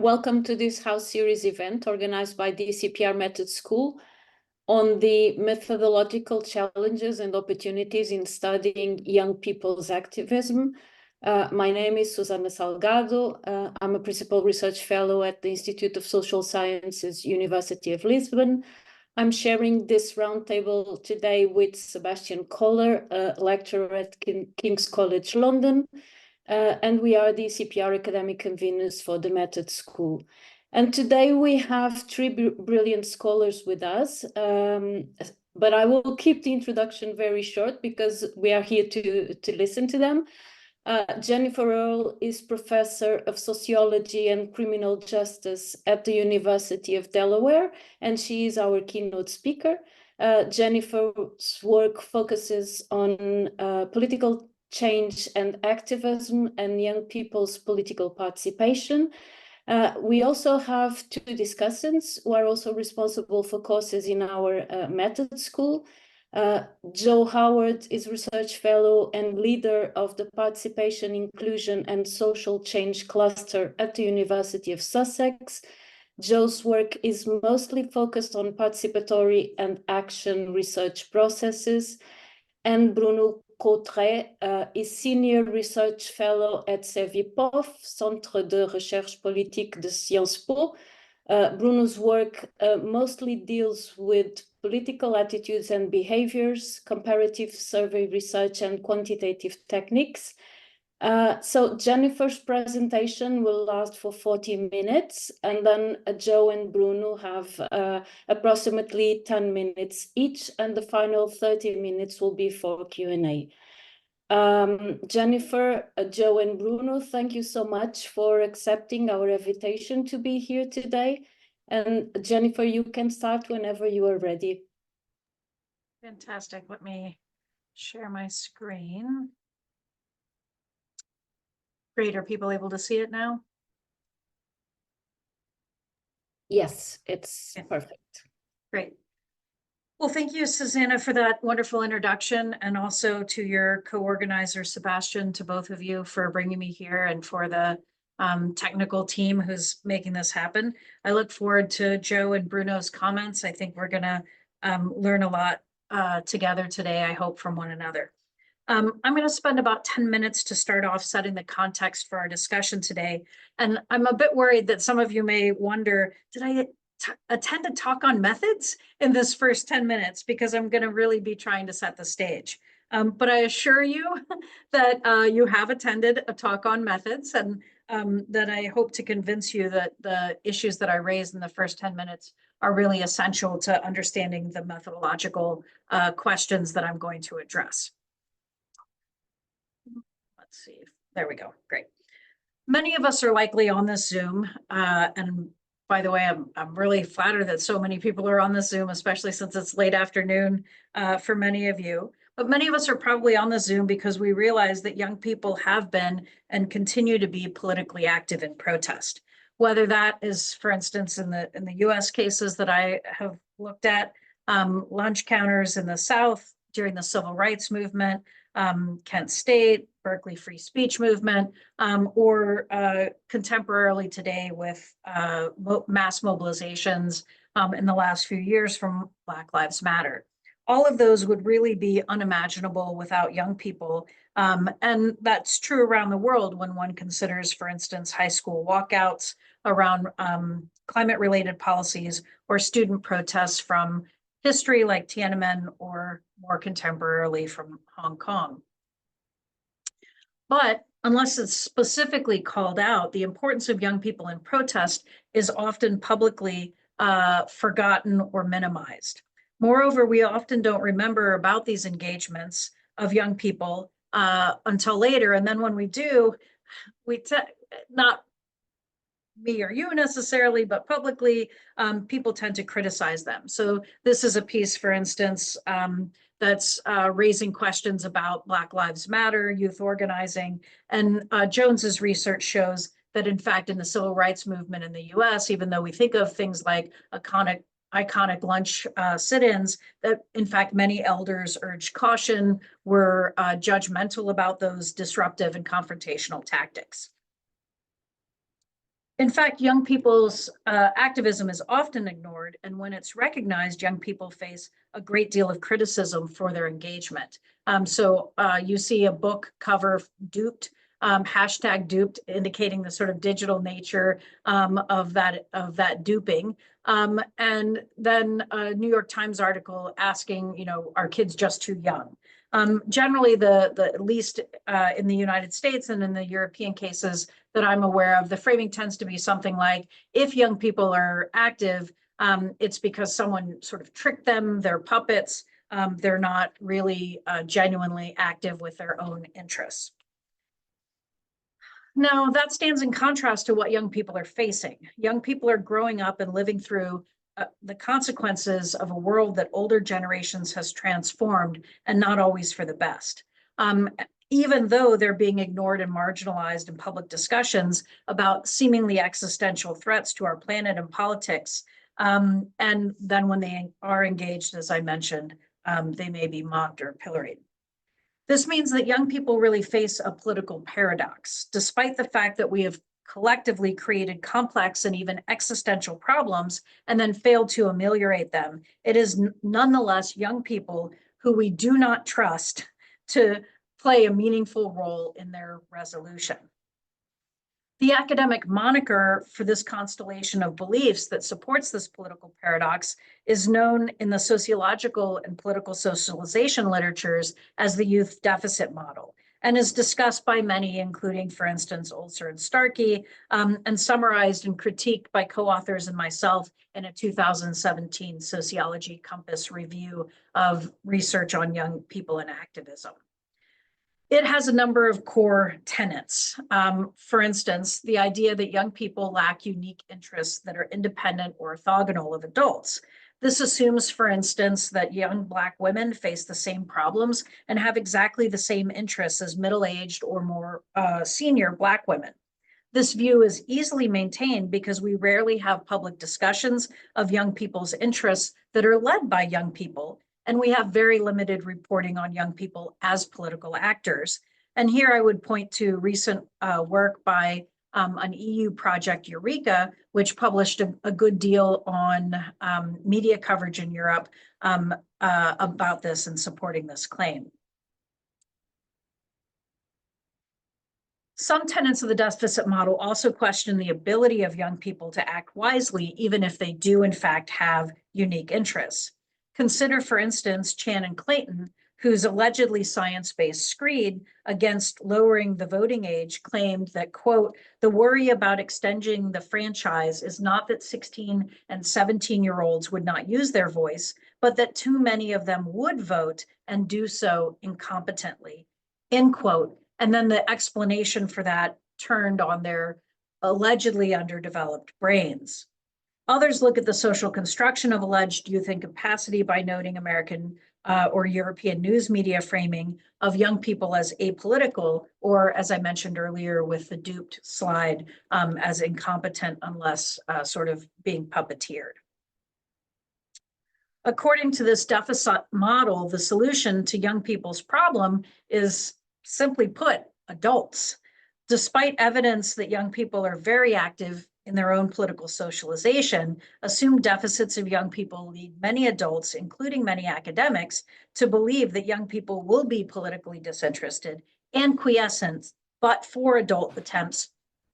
Welcome to this House Series event organized by the ECPR Method School on the methodological challenges and opportunities in studying young people's activism. My name is Susana Salgado. I'm a Principal Research Fellow at the Institute of Social Sciences, University of Lisbon. I'm sharing this roundtable today with Sebastian Koehler, a lecturer at King's College London, and we are the ECPR academic conveners for the Method School. And today we have three brilliant scholars with us, but I will keep the introduction very short because we are here to listen to them. Jennifer Earl is Professor of Sociology and Criminal Justice at the University of Delaware, and she is our keynote speaker. Jennifer's work focuses on political change and activism and young people's political participation. We also have two discussants who are also responsible for courses in our method school. Joe Howard is Research Fellow and leader of the Participation, Inclusion and Social Change Cluster at the University of Sussex. Joe's work is mostly focused on participatory and action research processes. And Bruno Cautrès is Senior Research Fellow at CEVIPOF, Centre de Recherche Politique de Sciences Po. Bruno's work mostly deals with political attitudes and behaviors, comparative survey research, and quantitative techniques. So Jennifer's presentation will last for 40 minutes, and then Joe and Bruno have approximately 10 minutes each, and the final 30 minutes will be for Q&A. Jennifer, Joe, and Bruno, thank you so much for accepting our invitation to be here today. And Jennifer, you can start whenever you are ready. Fantastic. Let me share my screen. Great. Are people able to see it now? Yes, it's perfect. Great. Well, thank you, Susana, for that wonderful introduction, and also to your co-organizer, Sebastian, to both of you for bringing me here, and for the technical team who's making this happen. I look forward to Joe and Bruno's comments. I think we're going to learn a lot together today, I hope, from one another. I'm going to spend about 10 minutes to start off setting the context for our discussion today. And I'm a bit worried that some of you may wonder, did I attend a talk on methods in this first 10 minutes? Because I'm going to really be trying to set the stage. But I assure you that you have attended a talk on methods, and that I hope to convince you that the issues that I raised in the first 10 minutes are really essential to understanding the methodological questions that I'm going to address. Let's see. There we go. Great. Many of us are likely on this Zoom. And by the way, I'm really flattered that so many people are on this Zoom, especially since it's late afternoon for many of you. But many of us are probably on the Zoom because we realize that young people have been and continue to be politically active in protest. Whether that is, for instance, in the US cases that I have looked at, lunch counters in the South during the civil rights movement, Kent State, Berkeley free speech movement, or contemporarily today with mass mobilizations in the last few years from Black Lives Matter. All of those would really be unimaginable without young people. And that's true around the world when one considers, for instance, high school walkouts around climate-related policies, or student protests from history like Tiananmen, or more contemporarily from Hong Kong. But unless it's specifically called out, the importance of young people in protest is often publicly forgotten or minimized. Moreover, we often don't remember about these engagements of young people until later. And then when we do, not me or you necessarily, but publicly, people tend to criticize them. So this is a piece, for instance, that's raising questions about Black Lives Matter, youth organizing. And Jones's research shows that, in fact, in the civil rights movement in the US, even though we think of things like iconic lunch sit-ins, that in fact many elders urged caution, were judgmental about those disruptive and confrontational tactics. In fact, young people's activism is often ignored, and when it's recognized, young people face a great deal of criticism for their engagement. So you see a book cover, duped, hashtag duped, indicating the sort of digital nature of that duping. And then a New York Times article asking, you know, are kids just too young? Generally, at least in the United States and in the European cases that I'm aware of, the framing tends to be something like, if young people are active, it's because someone sort of tricked them, they're puppets, they're not really genuinely active with their own interests. Now, that stands in contrast to what young people are facing. Young people are growing up and living through the consequences of a world that older generations has transformed, and not always for the best. Even though they're being ignored and marginalized in public discussions about seemingly existential threats to our planet and politics. And then when they are engaged, as I mentioned, they may be mocked or pilloried. This means that young people really face a political paradox, despite the fact that we have collectively created complex and even existential problems and then failed to ameliorate them. It is nonetheless young people who we do not trust to play a meaningful role in their resolution. The academic moniker for this constellation of beliefs that supports this political paradox is known in the sociological and political socialization literatures as the youth deficit model, and is discussed by many, including, for instance, Ulcer and Starkey, and summarized and critiqued by co-authors and myself in a 2017 Sociology Compass review of research on young people and activism. It has a number of core tenets. For instance, the idea that young people lack unique interests that are independent or orthogonal of adults. This assumes, for instance, that young Black women face the same problems and have exactly the same interests as middle-aged or more senior Black women. This view is easily maintained because we rarely have public discussions of young people's interests that are led by young people, and we have very limited reporting on young people as political actors. And here I would point to recent work by an EU project, Eureka, which published a good deal on media coverage in Europe about this and supporting this claim. Some tenets of the deficit model also question the ability of young people to act wisely, even if they do in fact have unique interests. Consider, for instance, Chan and Clayton, whose allegedly science-based screed against lowering the voting age claimed that, quote, the worry about extending the franchise is not that 16 and 17-year-olds would not use their voice, but that too many of them would vote and do so incompetently, end quote. And then the explanation for that turned on their allegedly underdeveloped brains. Others look at the social construction of alleged youth incapacity by noting American or European news media framing of young people as apolitical, or as I mentioned earlier with the duped slide, as incompetent unless sort of being puppeteered. According to this deficit model, the solution to young people's problem is, simply put, adults. Despite evidence that young people are very active in their own political socialization, assumed deficits of young people lead many adults, including many academics, to believe that young people will be politically disinterested and quiescent, but for adult attempts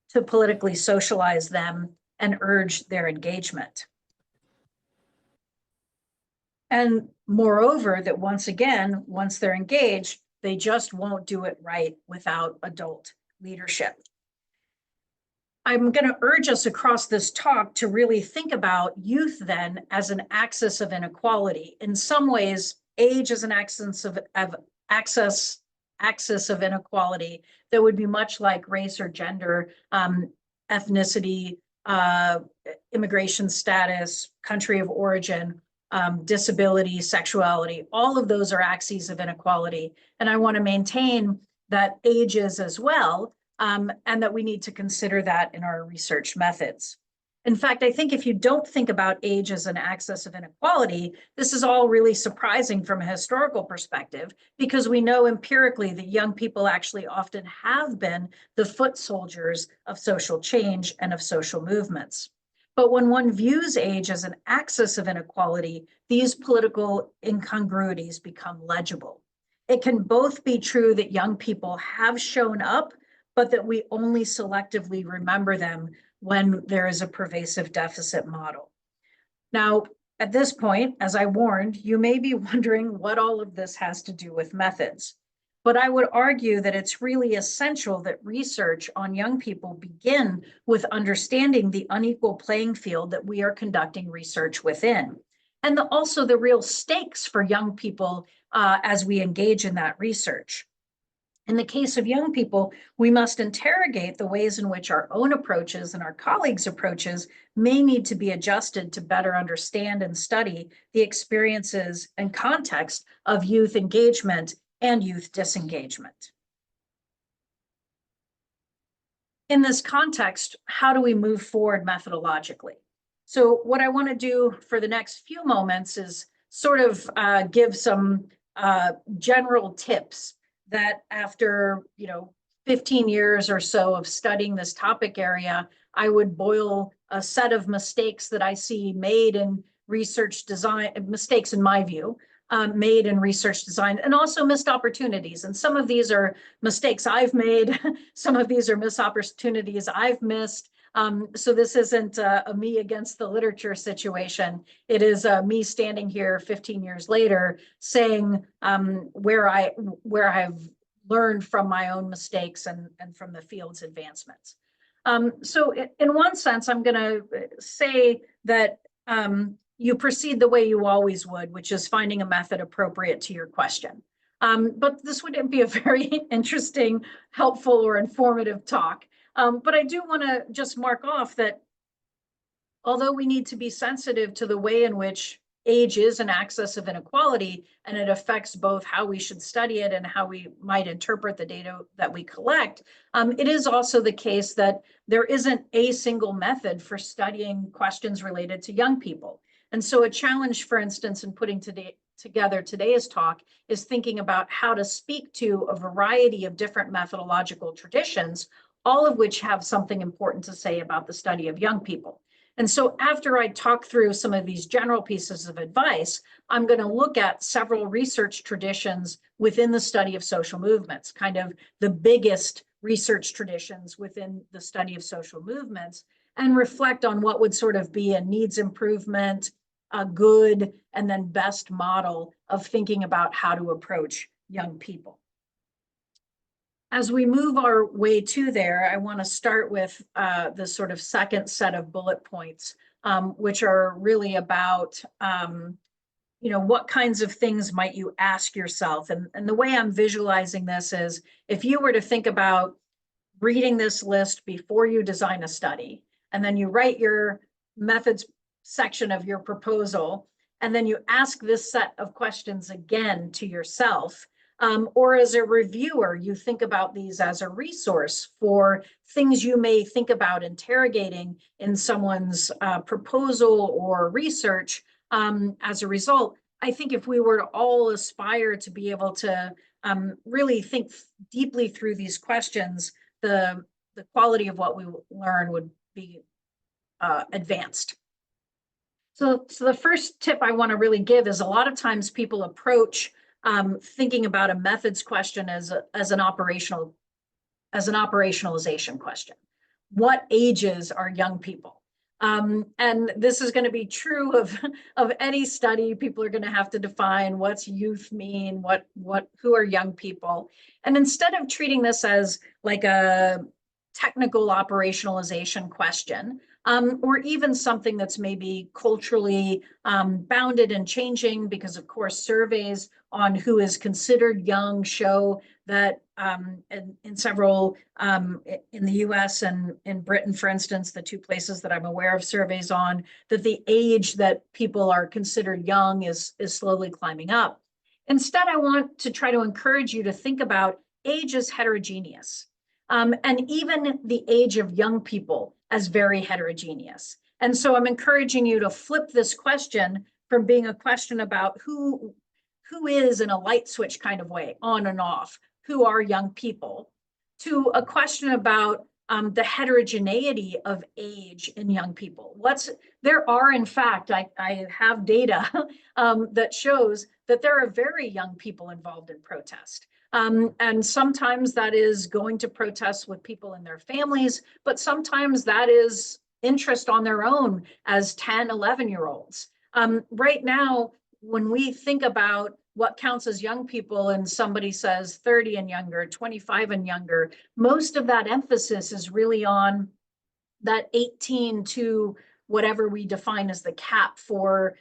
to politically socialize them and urge their engagement. And moreover, that once again, once they're engaged, they just won't do it right without adult leadership. I'm going to urge us across this talk to really think about youth then as an axis of inequality. In some ways, age is an axis of inequality that would be much like race or gender, ethnicity, immigration status, country of origin, disability, sexuality. All of those are axes of inequality. And I want to maintain that age is as well, and that we need to consider that in our research methods. In fact, I think if you don't think about age as an axis of inequality, this is all really surprising from a historical perspective, because we know empirically that young people actually often have been the foot soldiers of social change and of social movements. But when one views age as an axis of inequality, these political incongruities become legible. It can both be true that young people have shown up, but that we only selectively remember them when there is a pervasive deficit model. Now, at this point, as I warned, you may be wondering what all of this has to do with methods. But I would argue that it's really essential that research on young people begin with understanding the unequal playing field that we are conducting research within, and also the real stakes for young people as we engage in that research. In the case of young people, we must interrogate the ways in which our own approaches and our colleagues' approaches may need to be adjusted to better understand and study the experiences and context of youth engagement and youth disengagement. In this context, how do we move forward methodologically? So what I want to do for the next few moments is sort of give some general tips that after 15 years or so of studying this topic area, I would boil a set of mistakes that I see made in research design, mistakes in my view, made in research design, and also missed opportunities. And some of these are mistakes I've made, some of these are missed opportunities I've missed. So this isn't a me against the literature situation. It is me standing here 15 years later saying where I've learned from my own mistakes and from the field's advancements. So in one sense, I'm going to say that you proceed the way you always would, which is finding a method appropriate to your question. But this wouldn't be a very interesting, helpful, or informative talk. But I do want to just mark off that although we need to be sensitive to the way in which age is an axis of inequality, and it affects both how we should study it and how we might interpret the data that we collect, it is also the case that there isn't a single method for studying questions related to young people. And so a challenge, for instance, in putting together today's talk is thinking about how to speak to a variety of different methodological traditions, all of which have something important to say about the study of young people. And so after I talk through some of these general pieces of advice, I'm going to look at several research traditions within the study of social movements, kind of the biggest research traditions within the study of social movements, and reflect on what would sort of be a needs improvement, a good, and then best model of thinking about how to approach young people. As we move our way to there, I want to start with the sort of second set of bullet points, which are really about, what kinds of things might you ask yourself? And the way I'm visualizing this is, if you were to think about reading this list before you design a study, and then you write your methods section of your proposal, and then you ask this set of questions again to yourself, or as a reviewer, you think about these as a resource for things you may think about interrogating in someone's proposal or research. As a result, I think if we were to all aspire to be able to really think deeply through these questions, the quality of what we learn would be advanced. So the first tip I want to really give is, a lot of times people approach thinking about a methods question as an operationalization question. What ages are young people? And this is going to be true of any study. People are going to have to define what's youth mean, who are young people. And instead of treating this as like a technical operationalization question, or even something that's maybe culturally bounded and changing, because of course surveys on who is considered young show that in several, in the US and in Britain, for instance, the two places that I'm aware of surveys on, that the age that people are considered young is slowly climbing up. Instead, I want to try to encourage you to think about age as heterogeneous. And even the age of young people as very heterogeneous. And so I'm encouraging you to flip this question from being a question about who is in a light switch kind of way, on and off, who are young people, to a question about the heterogeneity of age in young people. There are, in fact, I have data that shows that there are very young people involved in protest. And sometimes that is going to protest with people in their families, but sometimes that is interest on their own as 10, 11-year-olds. Right now, when we think about what counts as young people and somebody says 30 and younger, 25 and younger, most of that emphasis is really on that 18 to whatever we define as the cap for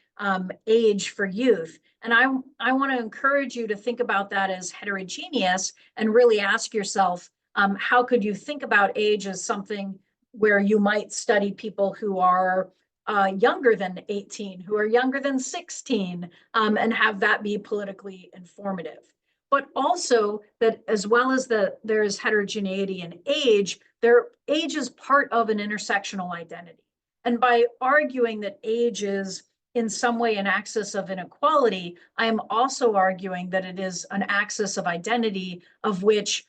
age for youth. And I want to encourage you to think about that as heterogeneous and really ask yourself, how could you think about age as something where you might study people who are younger than 18, who are younger than 16, and have that be politically informative. But also that as well as there's heterogeneity in age, age is part of an intersectional identity. And by arguing that age is in some way an axis of inequality, I am also arguing that it is an axis of identity of which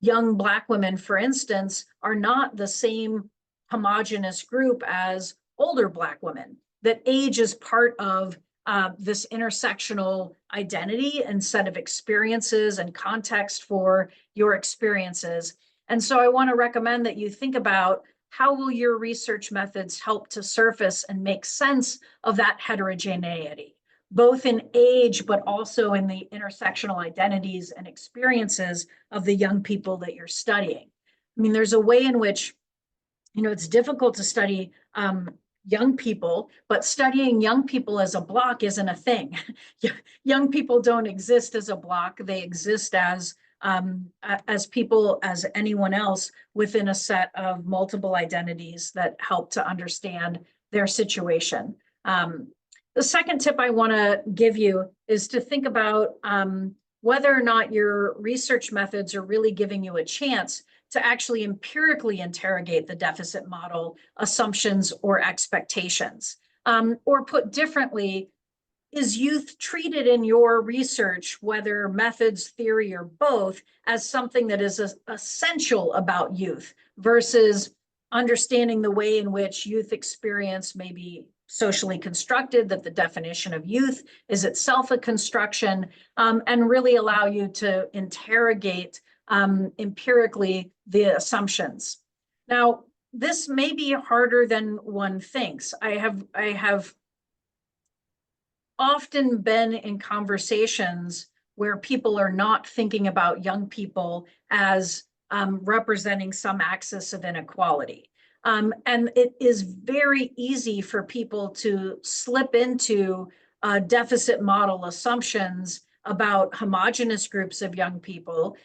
young Black women, for instance, are not the same homogenous group as older Black women, that age is part of this intersectional identity and set of experiences and context for your experiences. And so I want to recommend that you think about how will your research methods help to surface and make sense of that heterogeneity, both in age, but also in the intersectional identities and experiences of the young people that you're studying. I mean, there's a way in which, it's difficult to study young people, but studying young people as a block isn't a thing. Young people don't exist as a block. They exist as people, as anyone else, within a set of multiple identities that help to understand their situation. The second tip I want to give you is to think about whether or not your research methods are really giving you a chance to actually empirically interrogate the deficit model assumptions or expectations. Or put differently, is youth treated in your research, whether methods, theory, or both, as something that is essential about youth versus understanding the way in which youth experience may be socially constructed, that the definition of youth is itself a construction, and really allow you to interrogate empirically the assumptions. Now, this may be harder than one thinks. I have often been in conversations where people are not thinking about young people as representing some axis of inequality. And it is very easy for people to slip into deficit model assumptions about homogenous groups of young people,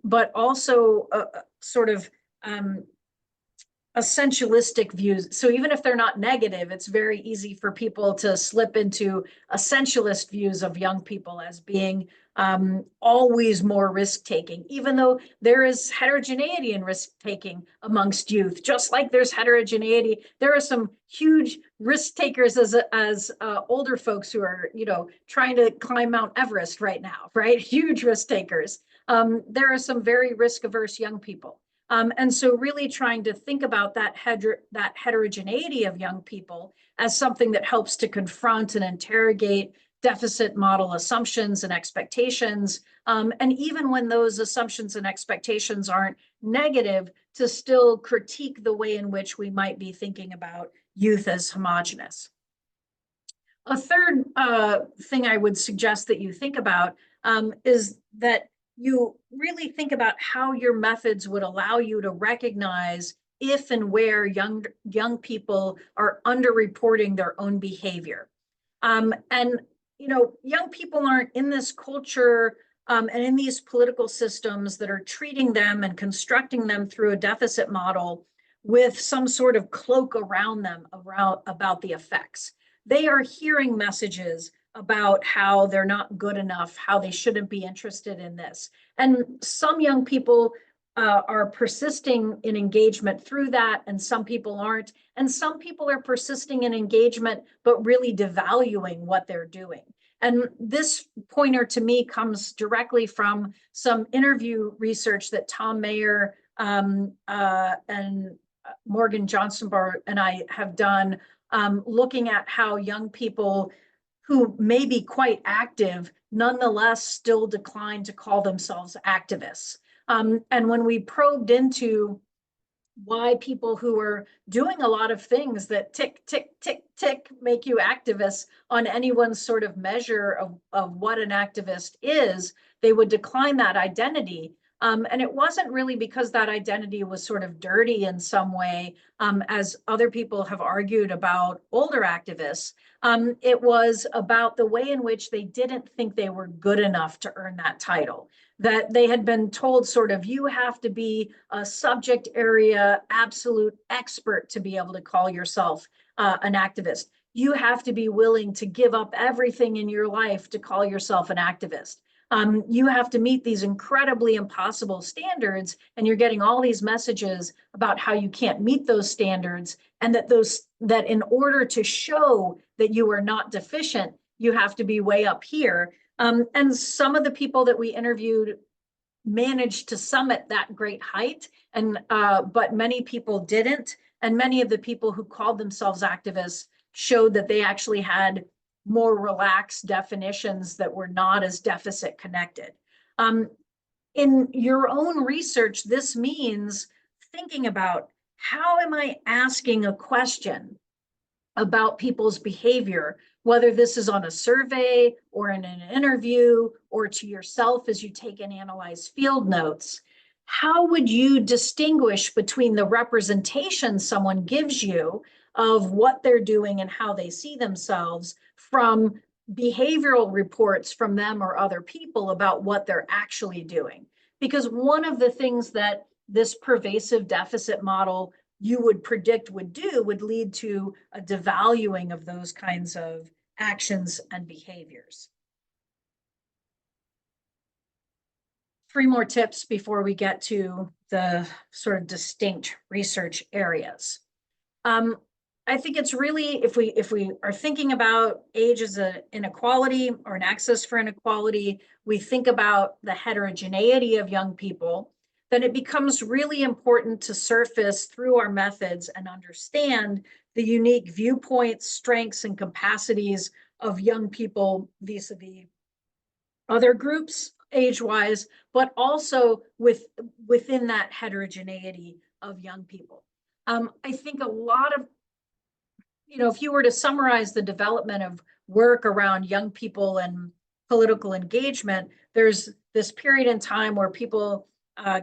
but also sort of essentialistic views. So even if they're not negative, it's very easy for people to slip into essentialist views of young people as being always more risk-taking, even though there is heterogeneity in risk-taking amongst youth. Just like there's heterogeneity, there are some huge risk-takers as older folks who are, trying to climb Mount Everest right now, right? Huge risk-takers. There are some very risk-averse young people. And so really trying to think about that heterogeneity of young people as something that helps to confront and interrogate deficit model assumptions and expectations. And even when those assumptions and expectations aren't negative, to still critique the way in which we might be thinking about youth as homogenous. A third thing I would suggest that you think about is that you really think about how your methods would allow you to recognize if and where young people are underreporting their own behavior. And young people aren't in this culture and in these political systems that are treating them and constructing them through a deficit model with some sort of cloak around them about the effects. They are hearing messages about how they're not good enough, how they shouldn't be interested in this. And some young people are persisting in engagement through that, and some people aren't. And some people are persisting in engagement, but really devaluing what they're doing. And this pointer to me comes directly from some interview research that Tom Mayer and Morgan Johnsonbar and I have done, looking at how young people who may be quite active nonetheless still decline to call themselves activists. And when we probed into why people who are doing a lot of things that tick, tick, tick, tick make you activists on anyone's sort of measure of what an activist is, they would decline that identity. And it wasn't really because that identity was sort of dirty in some way, as other people have argued about older activists. It was about the way in which they didn't think they were good enough to earn that title, that they had been told sort of, you have to be a subject area absolute expert to be able to call yourself an activist. You have to be willing to give up everything in your life to call yourself an activist. You have to meet these incredibly impossible standards, and you're getting all these messages about how you can't meet those standards, and that in order to show that you are not deficient, you have to be way up here. And some of the people that we interviewed managed to summit that great height, and but many people didn't. And many of the people who called themselves activists showed that they actually had more relaxed definitions that were not as deficit connected. In your own research, this means thinking about, how am I asking a question about people's behavior, whether this is on a survey or in an interview or to yourself as you take and analyze field notes? How would you distinguish between the representation someone gives you of what they're doing and how they see themselves from behavioral reports from them or other people about what they're actually doing? Because one of the things that this pervasive deficit model you would predict would lead to a devaluing of those kinds of actions and behaviors. 3 more tips before we get to the sort of distinct research areas. I think it's really, if we are thinking about age as an inequality or an access for inequality, we think about the heterogeneity of young people, then it becomes really important to surface through our methods and understand the unique viewpoints, strengths, and capacities of young people vis-a-vis other groups age-wise, but also within that heterogeneity of young people. I think a lot of, if you were to summarize the development of work around young people and political engagement, there's this period in time where people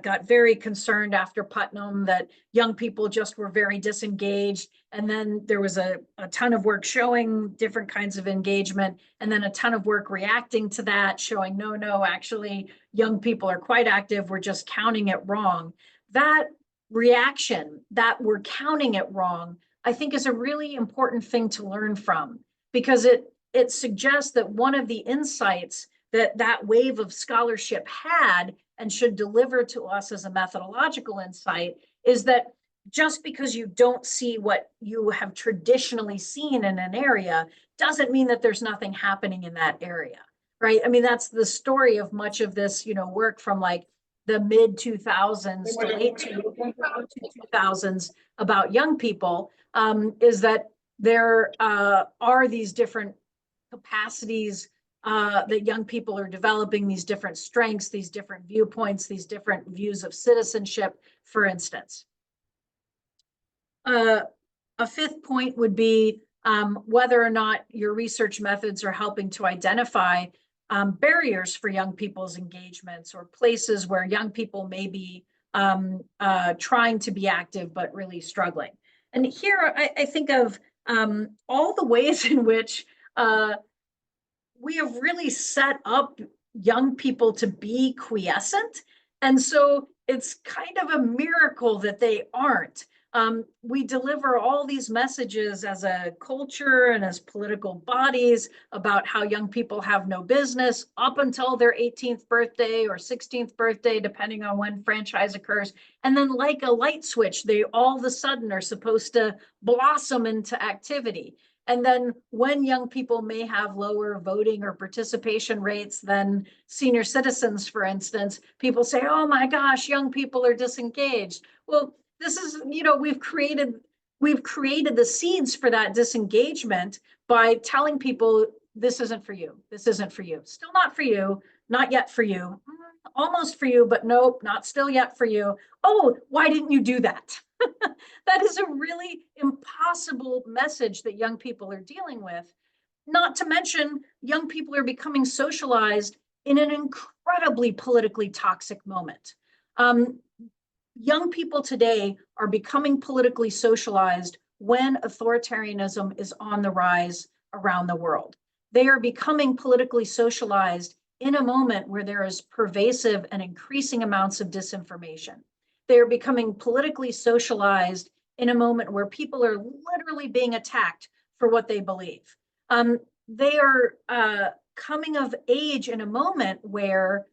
got very concerned after Putnam that young people just were very disengaged. And then there was a ton of work showing different kinds of engagement, and then a ton of work reacting to that, showing, no, actually, young people are quite active. We're just counting it wrong. That reaction, that we're counting it wrong, I think is a really important thing to learn from, because it suggests that one of the insights that wave of scholarship had and should deliver to us as a methodological insight is that just because you don't see what you have traditionally seen in an area doesn't mean that there's nothing happening in that area, right? I mean, that's the story of much of this, work from like the mid 2000s to late 2000s about young people, is that there are these different capacities that young people are developing, these different strengths, these different viewpoints, these different views of citizenship, for instance. A 5th point would be whether or not your research methods are helping to identify barriers for young people's engagements, or places where young people may be trying to be active but really struggling. And here I think of all the ways in which we have really set up young people to be quiescent. And so it's kind of a miracle that they aren't. We deliver all these messages as a culture and as political bodies about how young people have no business up until their 18th birthday or 16th birthday, depending on when franchise occurs. And then like a light switch, they all of a sudden are supposed to blossom into activity. And then when young people may have lower voting or participation rates than senior citizens, for instance, people say, oh my gosh, young people are disengaged. Well, this is, we've created the seeds for that disengagement by telling people this isn't for you. This isn't for you. Still not for you. Not yet for you. Almost for you, but nope, not still yet for you. Oh, why didn't you do that? That is a really impossible message that young people are dealing with. Not to mention, young people are becoming socialized in an incredibly politically toxic moment. Young people today are becoming politically socialized when authoritarianism is on the rise around the world. They are becoming politically socialized in a moment where there is pervasive and increasing amounts of disinformation. They are becoming politically socialized in a moment where people are literally being attacked for what they believe. They are coming of age in a moment where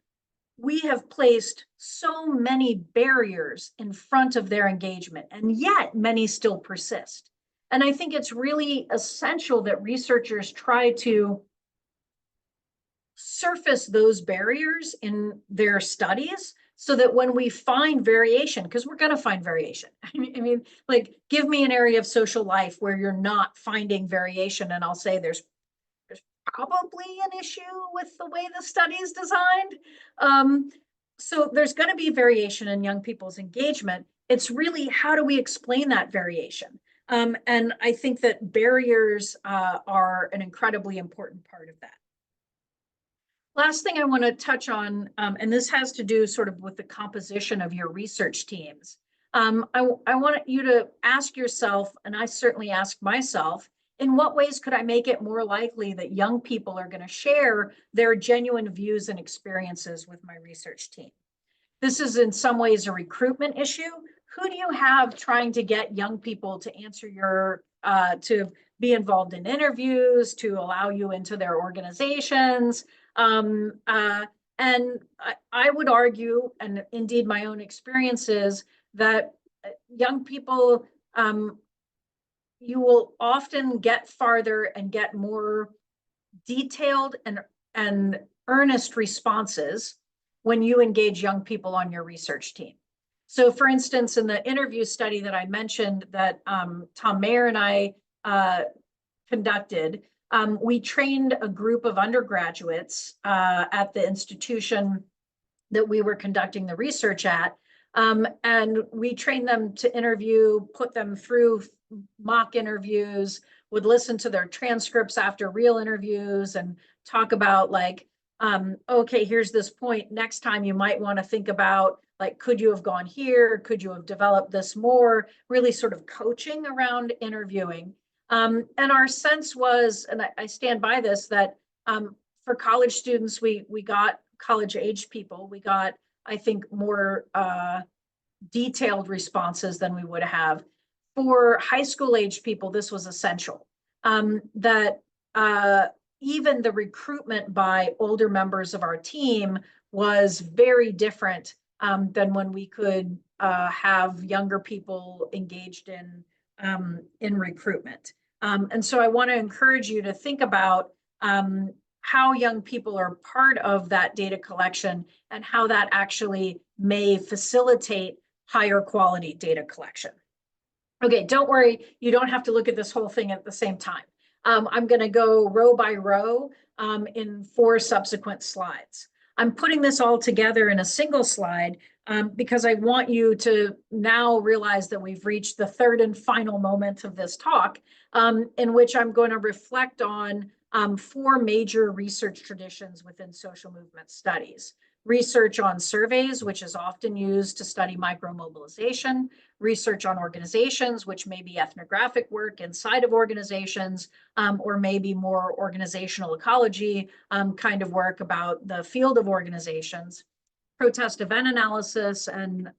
we have placed so many barriers in front of their engagement, and yet many still persist. And I think it's really essential that researchers try to surface those barriers in their studies so that when we find variation, because we're going to find variation. I mean, like, give me an area of social life where you're not finding variation, and I'll say there's probably an issue with the way the study is designed. So there's going to be variation in young people's engagement. It's really, how do we explain that variation? And I think that barriers are an incredibly important part of that. Last thing I want to touch on, and this has to do sort of with the composition of your research teams. I want you to ask yourself, and I certainly ask myself, in what ways could I make it more likely that young people are going to share their genuine views and experiences with my research team? This is in some ways a recruitment issue. Who do you have trying to get young people to answer your, to be involved in interviews, to allow you into their organizations? And I would argue, and indeed my own experiences, that young people, you will often get farther and get more detailed and earnest responses when you engage young people on your research team. So for instance, in the interview study that I mentioned that Tom Mayer and I conducted, we trained a group of undergraduates at the institution that we were conducting the research at. And we trained them to interview, put them through mock interviews, would listen to their transcripts after real interviews and talk about like, okay, here's this point. Next time you might want to think about, like, could you have gone here? Could you have developed this more? Really sort of coaching around interviewing. And our sense was, and I stand by this, that for college students, we got college-age people. We got, I think, more detailed responses than we would have. For high school-age people, this was essential. That even the recruitment by older members of our team was very different than when we could have younger people engaged in recruitment. And so I want to encourage you to think about how young people are part of that data collection and how that actually may facilitate higher quality data collection. Okay, don't worry, you don't have to look at this whole thing at the same time. I'm going to go row by row in 4 subsequent slides. I'm putting this all together in a single slide because I want you to now realize that we've reached the third and final moment of this talk, in which I'm going to reflect on 4 major research traditions within social movement studies. Research on surveys, which is often used to study micromobilization, research on organizations, which may be ethnographic work inside of organizations, or maybe more organizational ecology kind of work about the field of organizations. protest event analysis and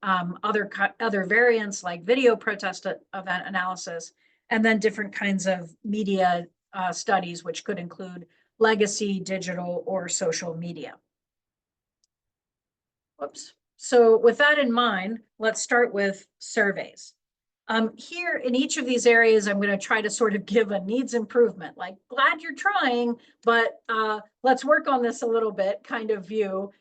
other variants like video protest event analysis, and then different kinds of media studies, which could include legacy, digital, or social media. Whoops. So with that in mind, let's start with surveys. Here in each of these areas, I'm going to try to sort of give a needs improvement, like glad you're trying, but let's work on this a little bit kind of view.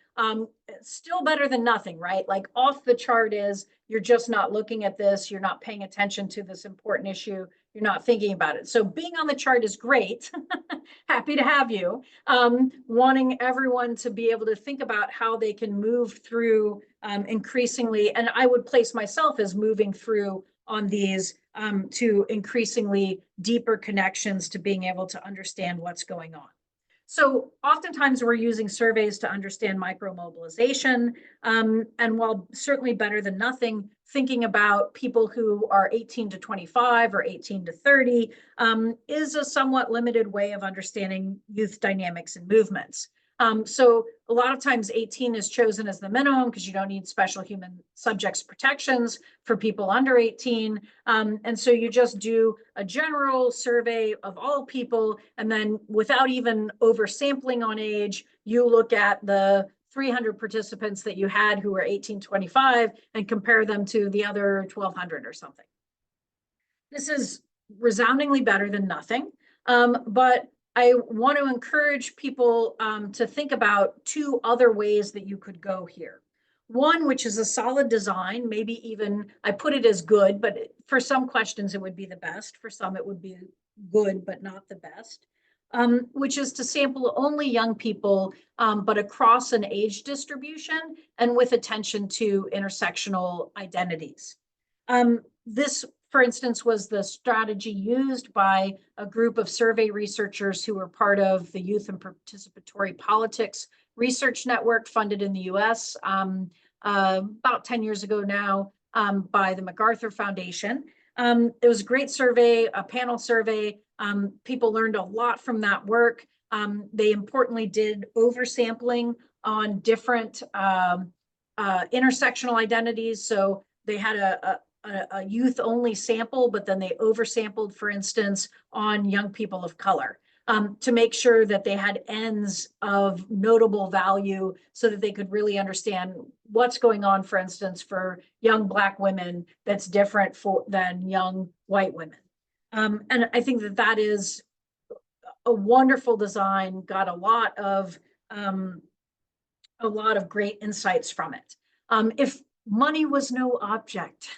Still better than nothing, right? Like off the chart is you're just not looking at this. You're not paying attention to this important issue. You're not thinking about it. So being on the chart is great. Happy to have you. Wanting everyone to be able to think about how they can move through increasingly, and I would place myself as moving through on these to increasingly deeper connections to being able to understand what's going on. So oftentimes we're using surveys to understand micromobilization, and while certainly better than nothing, thinking about people who are 18 to 25 or 18 to 30 is a somewhat limited way of understanding youth dynamics and movements. So a lot of times 18 is chosen as the minimum because you don't need special human subjects protections for people under 18. And so you just do a general survey of all people, and then without even oversampling on age, you look at the 300 participants that you had who were 18-25 and compare them to the other 1,200 or something. This is resoundingly better than nothing, but I want to encourage people to think about two other ways that you could go here. One, which is a solid design, maybe even, I put it as good, but for some questions it would be the best. For some it would be good, but not the best, which is to sample only young people, but across an age distribution and with attention to intersectional identities. This, for instance, was the strategy used by a group of survey researchers who were part of the Youth and Participatory Politics Research Network funded in the US about 10 years ago now by the MacArthur Foundation. It was a great survey, a panel survey. People learned a lot from that work. They importantly did oversampling on different intersectional identities. So they had a youth only sample, but then they oversampled, for instance, on young people of color to make sure that they had ends of notable value so that they could really understand what's going on, for instance, for young Black women that's different than young white women. And I think that that is a wonderful design, got a lot of great insights from it. If money was no object,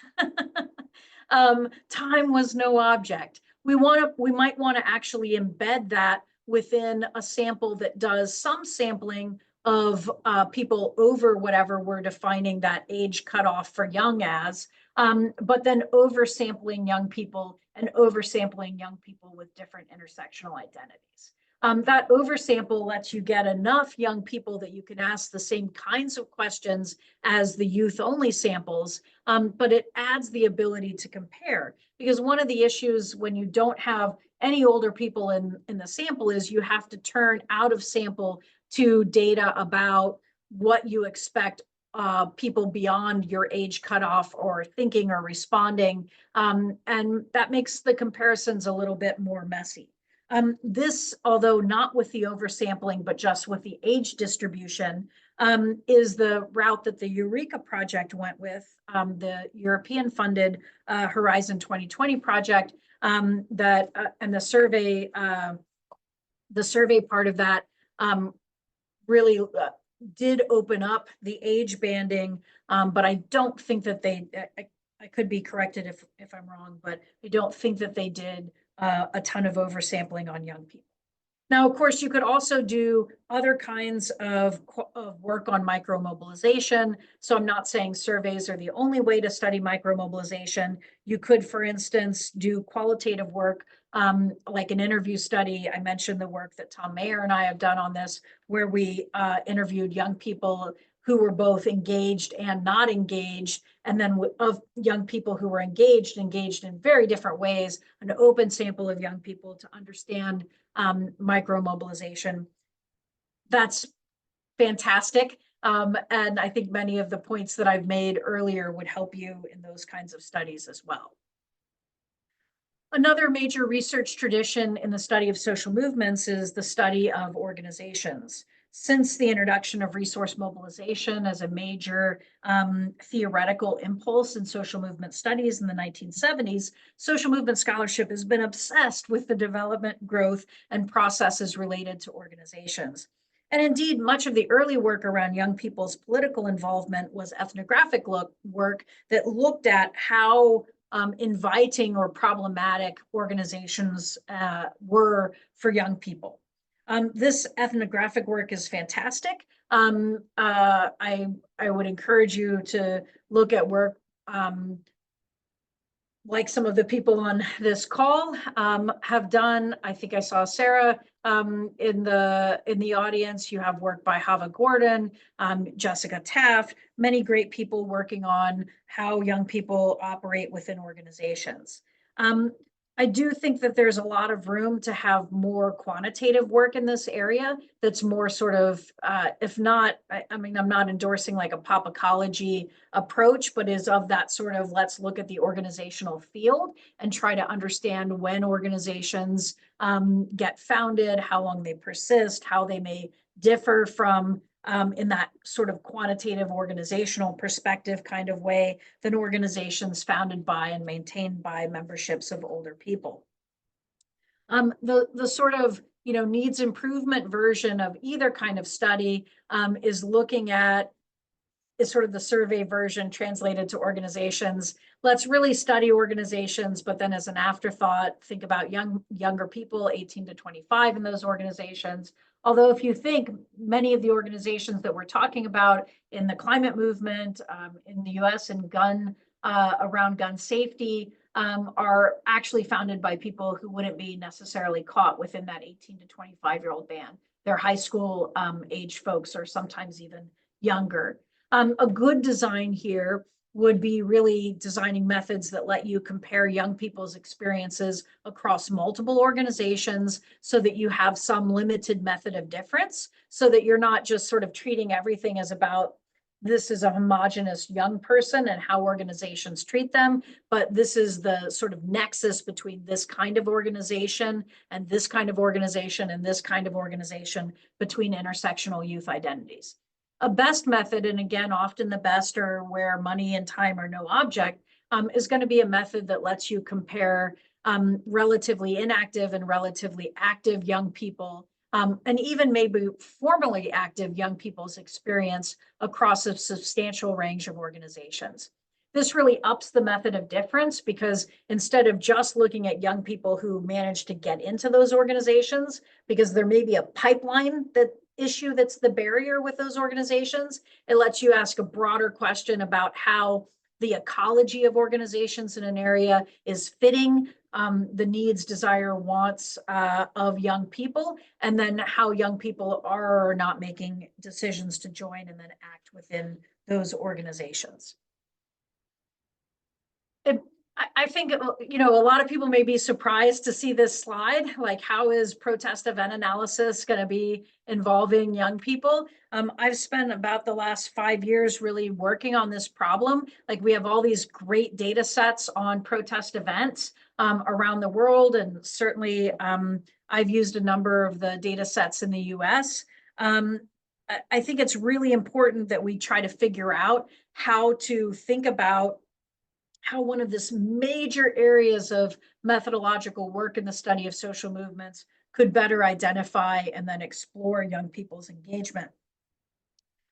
time was no object, we might want to actually embed that within a sample that does some sampling of people over whatever we're defining that age cutoff for young as, but then oversampling young people and oversampling young people with different intersectional identities. That oversample lets you get enough young people that you can ask the same kinds of questions as the youth-only samples, but it adds the ability to compare. Because one of the issues when you don't have any older people in the sample is you have to turn out of sample to data about what you expect people beyond your age cutoff or thinking or responding, and that makes the comparisons a little bit more messy. This, although not with the oversampling, but just with the age distribution, is the route that the Eureka project went with, the European-funded Horizon 2020 project, and the survey part of that really did open up the age banding, but I don't think that I could be corrected if I'm wrong, but I don't think that they did a ton of oversampling on young people. Now, of course, you could also do other kinds of work on micromobilization. So I'm not saying surveys are the only way to study micromobilization. You could, for instance, do qualitative work like an interview study. I mentioned the work that Tom Mayer and I have done on this, where we interviewed young people who were both engaged and not engaged, and then of young people who were engaged in very different ways, an open sample of young people to understand micromobilization. That's fantastic. And I think many of the points that I've made earlier would help you in those kinds of studies as well. Another major research tradition in the study of social movements is the study of organizations. Since the introduction of resource mobilization as a major theoretical impulse in social movement studies in the 1970s, social movement scholarship has been obsessed with the development, growth, and processes related to organizations. And indeed, much of the early work around young people's political involvement was ethnographic work that looked at how inviting or problematic organizations were for young people. This ethnographic work is fantastic. I would encourage you to look at work like some of the people on this call have done. I think I saw Sarah in the audience. You have work by Hava Gordon, Jessica Taft, many great people working on how young people operate within organizations. I do think that there's a lot of room to have more quantitative work in this area that's more sort of, if not, I mean, I'm not endorsing like a pop ecology approach, but is of that sort of, let's look at the organizational field and try to understand when organizations get founded, how long they persist, how they may differ from in that sort of quantitative organizational perspective kind of way than organizations founded by and maintained by memberships of older people. The sort of needs improvement version of either kind of study is looking at is sort of the survey version translated to organizations. Let's really study organizations, but then as an afterthought, think about younger people, 18 to 25 in those organizations. Although if you think many of the organizations that we're talking about in the climate movement in the US and around gun safety are actually founded by people who wouldn't be necessarily caught within that 18 to 25-year-old band. They're high school age folks or sometimes even younger. A good design here would be really designing methods that let you compare young people's experiences across multiple organizations so that you have some limited method of difference, so that you're not just sort of treating everything as about this is a homogenous young person and how organizations treat them, but this is the sort of nexus between this kind of organization and this kind of organization and this kind of organization between intersectional youth identities. A best method, and again, often the best are where money and time are no object, is going to be a method that lets you compare relatively inactive and relatively active young people, and even maybe formally active young people's experience across a substantial range of organizations. This really ups the method of difference because instead of just looking at young people who manage to get into those organizations, because there may be a pipeline issue that's the barrier with those organizations, it lets you ask a broader question about how the ecology of organizations in an area is fitting the needs, desire, wants of young people, and then how young people are or not making decisions to join and then act within those organizations. I think, a lot of people may be surprised to see this slide, like how is protest event analysis going to be involving young people? I've spent about the last 5 years really working on this problem. Like we have all these great data sets on protest events around the world. And certainly I've used a number of the data sets in the US. I think it's really important that we try to figure out how to think about how one of this major areas of methodological work in the study of social movements could better identify and then explore young people's engagement.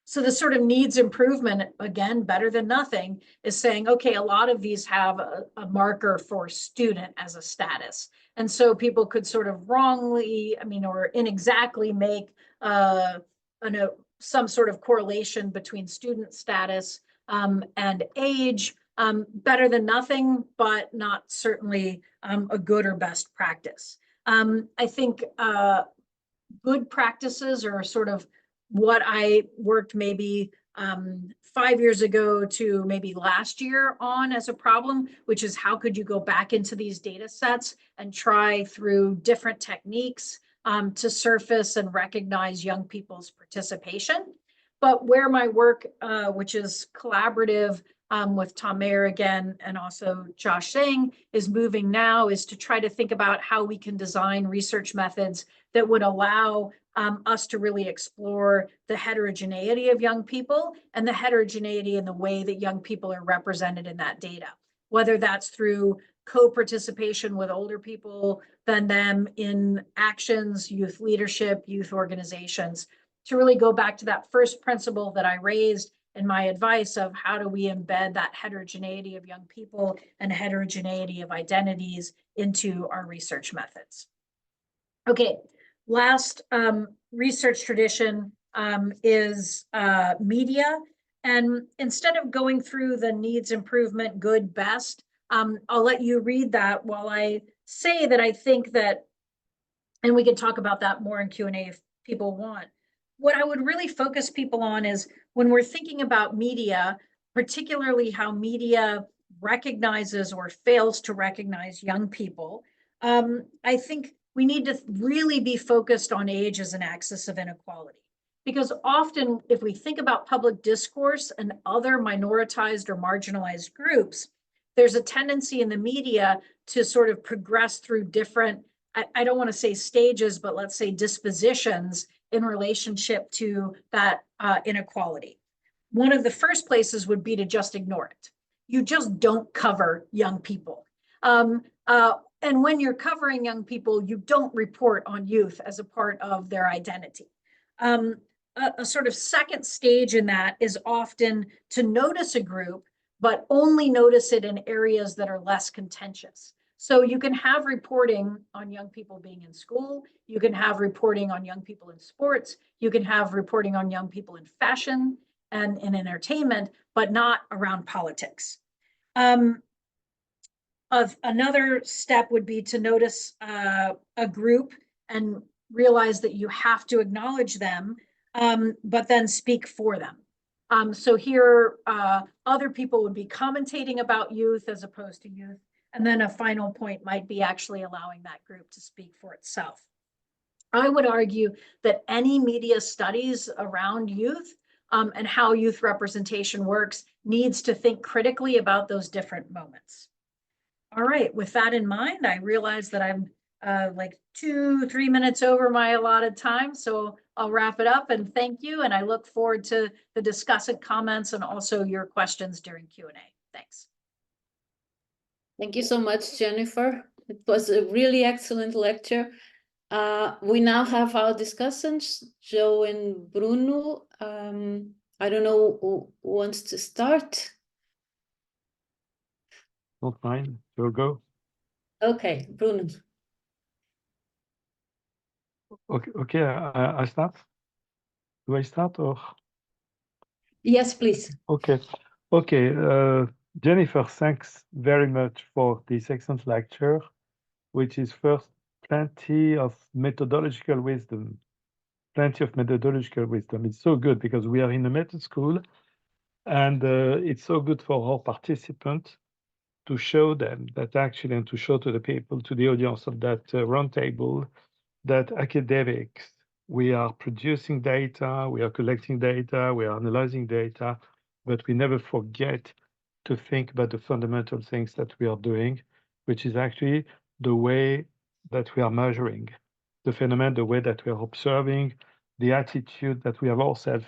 So the sort of needs improvement, again, better than nothing, is saying, okay, a lot of these have a marker for student as a status. And so people could sort of wrongly, or inexactly make some sort of correlation between student status and age. Better than nothing, but not certainly a good or best practice. I think good practices are sort of what I worked maybe 5 years ago to maybe last year on as a problem, which is how could you go back into these data sets and try through different techniques to surface and recognize young people's participation. But where my work, which is collaborative with Tom Mayer again, and also Josh Singh, is moving now, is to try to think about how we can design research methods that would allow us to really explore the heterogeneity of young people and the heterogeneity in the way that young people are represented in that data, whether that's through co-participation with older people than them in actions, youth leadership, youth organizations, to really go back to that first principle that I raised in my advice of how do we embed that heterogeneity of young people and heterogeneity of identities into our research methods. Okay, last research tradition is media. And instead of going through the needs improvement, good, best, I'll let you read that while I say that I think that, and we can talk about that more in Q&A if people want. What I would really focus people on is when we're thinking about media, particularly how media recognizes or fails to recognize young people, I think we need to really be focused on age as an axis of inequality. Because often, if we think about public discourse and other minoritized or marginalized groups, there's a tendency in the media to sort of progress through different, I don't want to say stages, but let's say dispositions in relationship to that inequality. One of the first places would be to just ignore it. You just don't cover young people. And when you're covering young people, you don't report on youth as a part of their identity. A sort of second stage in that is often to notice a group, but only notice it in areas that are less contentious. So you can have reporting on young people being in school, you can have reporting on young people in sports, you can have reporting on young people in fashion and in entertainment, but not around politics. Another step would be to notice a group and realize that you have to acknowledge them, but then speak for them. So here, other people would be commentating about youth as opposed to youth. And then a final point might be actually allowing that group to speak for itself. I would argue that any media studies around youth and how youth representation works needs to think critically about those different moments. All right, with that in mind, I realize that I'm like 2-3 minutes over my allotted time, so I'll wrap it up and thank you. And I look forward to the discussant comments and also your questions during Q&A. Thanks. Thank you so much, Jennifer. It was a really excellent lecture. We now have our discussants, Joe and Bruno. I don't know who wants to start. Not mine. You'll go. Okay, Bruno. Okay. I start. Do I start or? Yes, please. Okay. Jennifer, thanks very much for this excellent lecture, which is first plenty of methodological wisdom. It's so good because we are in a method school, and it's so good for our participants to show them that actually, and to show to the people, to the audience of that roundtable, that academics, we are producing data, we are collecting data, we are analyzing data, but we never forget to think about the fundamental things that we are doing, which is actually the way that we are measuring the phenomenon, the way that we are observing, the attitude that we have ourselves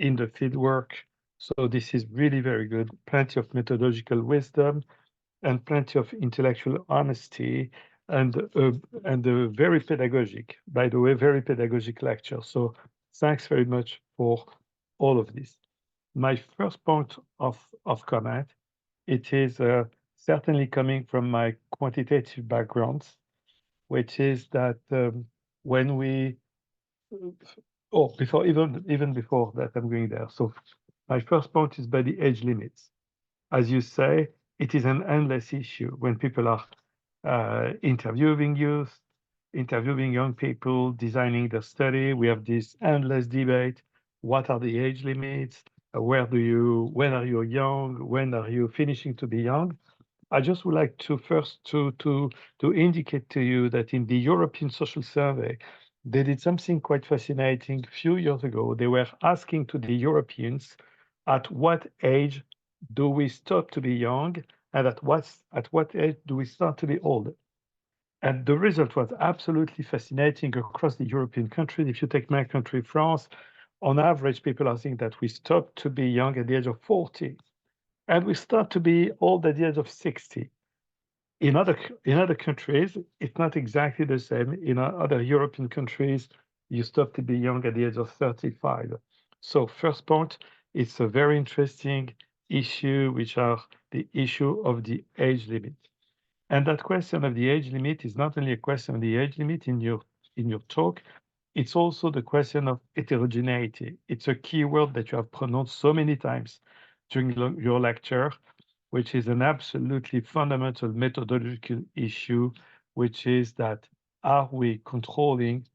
in the field work. So this is really very good. Plenty of methodological wisdom and plenty of intellectual honesty, and a very pedagogic, by the way, very pedagogic lecture. So thanks very much for all of this. My first point of comment, it is certainly coming from my quantitative background, which is that when we, even before that, I'm going there. So my first point is by the age limits. As you say, it is an endless issue when people are interviewing youth, interviewing young people, designing the study. We have this endless debate. What are the age limits? When are you young? When are you finishing to be young? I just would like to first to indicate to you that in the European Social Survey, they did something quite fascinating a few years ago. They were asking to the Europeans, at what age do we stop to be young, and at what age do we start to be old? And the result was absolutely fascinating across the European countries. If you take my country, France, on average, people are saying that we stop to be young at the age of 40, and we start to be old at the age of 60. In other countries, it's not exactly the same. In other European countries, you stop to be young at the age of 35. So first point, it's a very interesting issue, which are the issue of the age limit. And that question of the age limit is not only a question of the age limit in your talk, it's also the question of heterogeneity. It's a key word that you have pronounced so many times during your lecture, which is an absolutely fundamental methodological issue, which is that are we controlling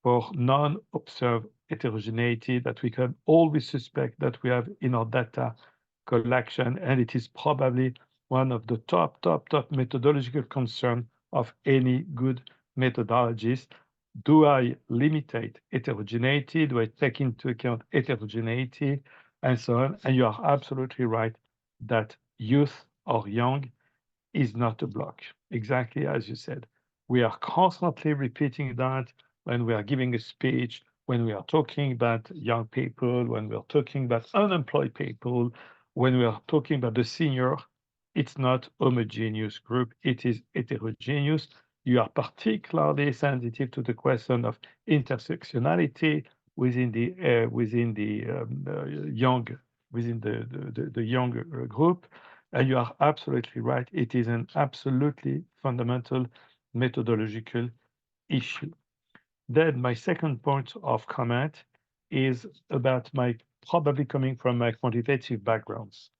for non-observed heterogeneity that we can always suspect that we have in our data collection, and it is probably one of the top methodological concern of any good methodologist. Do I limitate heterogeneity? Do I take into account heterogeneity? And so on. And you are absolutely right that youth or young is not a block, exactly as you said. We are constantly repeating that when we are giving a speech, when we are talking about young people, when we are talking about unemployed people, when we are talking about the senior. It's not homogeneous group, it is heterogeneous. You are particularly sensitive to the question of intersectionality within the young group. And you are absolutely right. It is an absolutely fundamental methodological issue. Then my second point of comment is about my probably coming from my quantitative backgrounds,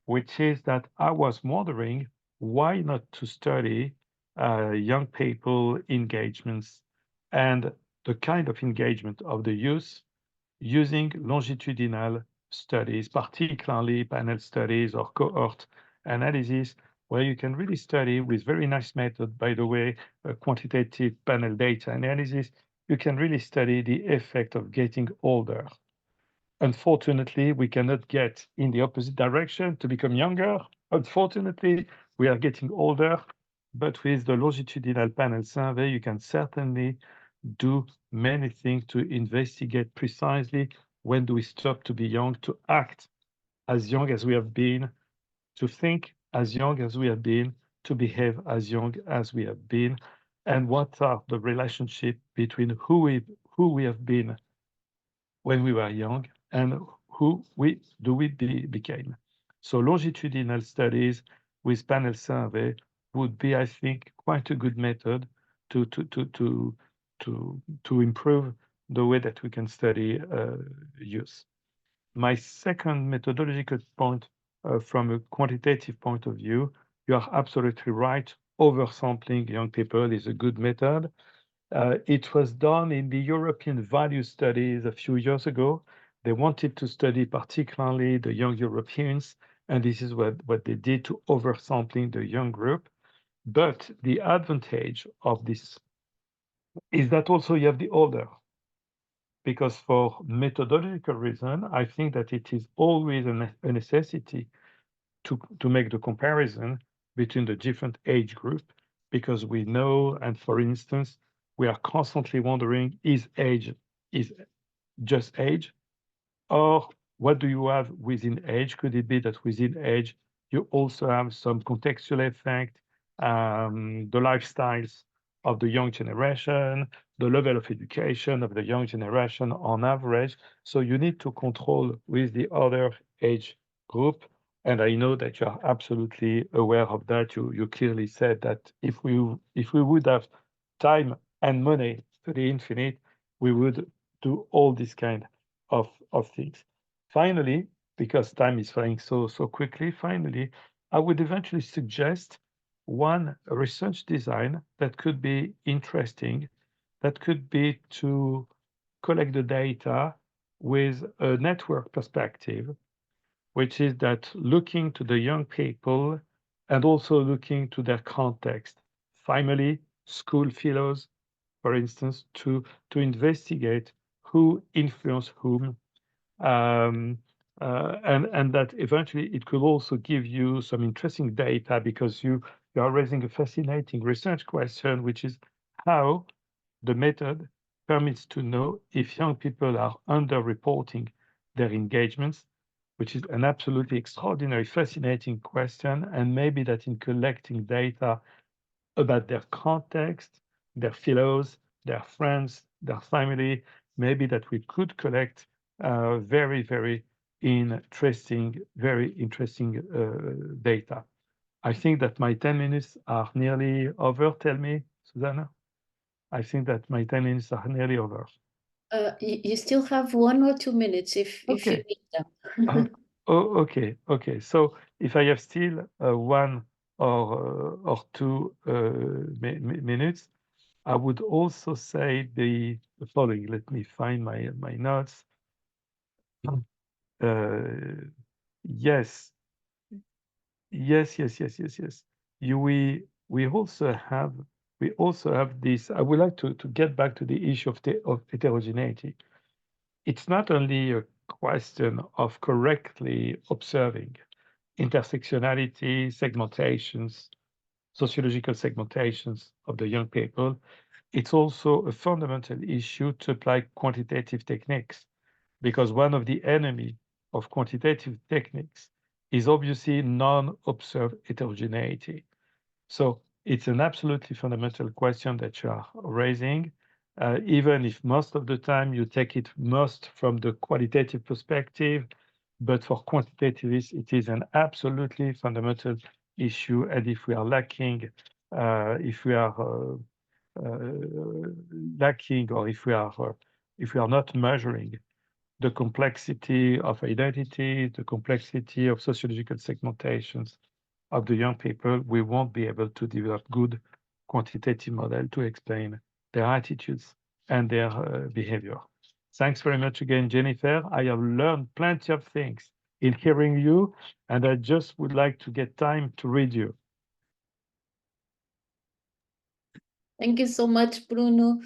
which is that I was wondering why not to study young people engagements and the kind of engagement of the youth using longitudinal studies, particularly panel studies or cohort analysis, where you can really study with very nice method, by the way, quantitative panel data analysis, you can really study the effect of getting older. Unfortunately, we cannot get in the opposite direction to become younger. Unfortunately, we are getting older, but with the longitudinal panel survey, you can certainly do many things to investigate precisely when do we stop to be young, to act as young as we have been, to think as young as we have been, to behave as young as we have been, and what are the relationship between who we have been when we were young and who we became. So longitudinal studies with panel survey would be, I think, quite a good method to improve the way that we can study youth. My second methodological point from a quantitative point of view, you are absolutely right. Oversampling young people is a good method. It was done in the European value studies a few years ago. They wanted to study particularly the young Europeans, and this is what they did to oversampling the young group. But the advantage of this is that also you have the older, because for methodological reason, I think that it is always a necessity to make the comparison between the different age group, because we know, and for instance, we are constantly wondering, is just age, or what do you have within age? Could it be that within age, you also have some contextual effect, the lifestyles of the young generation, the level of education of the young generation on average. So you need to control with the other age group. And I know that you are absolutely aware of that. You clearly said that if we would have time and money to the infinite, we would do all this kind of things. Finally, because time is flying so quickly, finally, I would eventually suggest one research design that could be interesting, that could be to collect the data with a network perspective, which is that looking to the young people and also looking to their context, family, school fellows, for instance, to investigate who influenced whom, and that eventually it could also give you some interesting data, because you are raising a fascinating research question, which is how the method permits to know if young people are underreporting their engagements, which is an absolutely extraordinary, fascinating question. And maybe that in collecting data about their context, their fellows, their friends, their family, maybe that we could collect very, very interesting data. I think that my 10 minutes are nearly over. Tell me, Susana. I think that my 10 minutes are nearly over. You still have 1 or 2 minutes if you Okay. need them. Okay. So if I have still 1 or 2 minutes, I would also say the following. Let me find my notes. Yes. We also have this. I would like to get back to the issue of heterogeneity. It's not only a question of correctly observing intersectionality, segmentations, sociological segmentations of the young people. It's also a fundamental issue to apply quantitative techniques, because one of the enemy of quantitative techniques is obviously non-observed heterogeneity. So it's an absolutely fundamental question that you are raising, even if most of the time you take it most from the qualitative perspective, but for quantitativists, it is an absolutely fundamental issue. And if we are lacking, if we are lacking, or if we are not measuring the complexity of identity, the complexity of sociological segmentations of the young people, we won't be able to develop good quantitative model to explain their attitudes and their behavior. Thanks very much again, Jennifer. I have learned plenty of things in hearing you, and I just would like to get time to read you. Thank you so much, Bruno.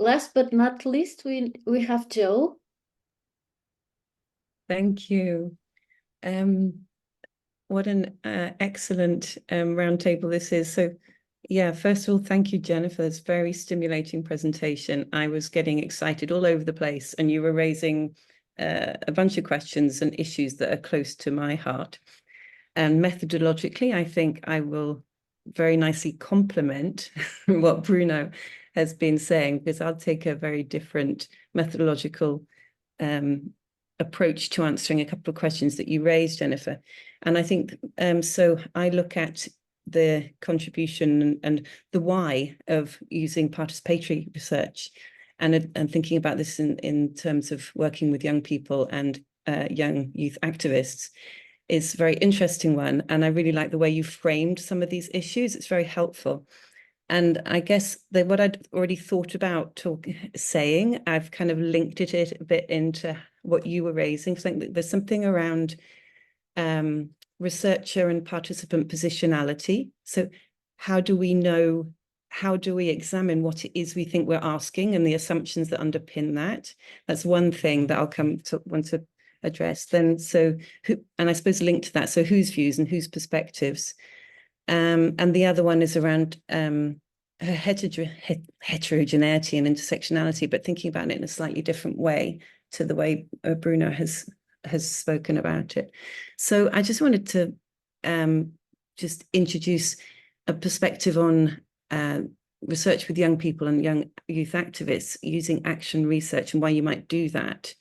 Last but not least, we have Joe. Thank you. What an excellent roundtable this is. So yeah, first of all, thank you, Jennifer. It's a very stimulating presentation. I was getting excited all over the place, and you were raising a bunch of questions and issues that are close to my heart. And methodologically, I think I will very nicely complement what Bruno has been saying, because I'll take a very different methodological approach to answering a couple of questions that you raised, Jennifer. And I think, so I look at the contribution and the why of using participatory research, and thinking about this in terms of working with young people and young youth activists is a very interesting one. And I really like the way you framed some of these issues. It's very helpful. And I guess that what I'd already thought about saying, I've kind of linked it a bit into what you were raising. So I think that there's something around researcher and participant positionality. So how do we know, how do we examine what it is we think we're asking and the assumptions that underpin that? That's one thing that I'll want to address. Then, so who, and I suppose linked to that, so whose views and whose perspectives? And the other one is around heterogeneity and intersectionality, but thinking about it in a slightly different way to the way Bruno has spoken about it. So I just wanted to just introduce a perspective on research with young people and young youth activists using action research and why you might do that.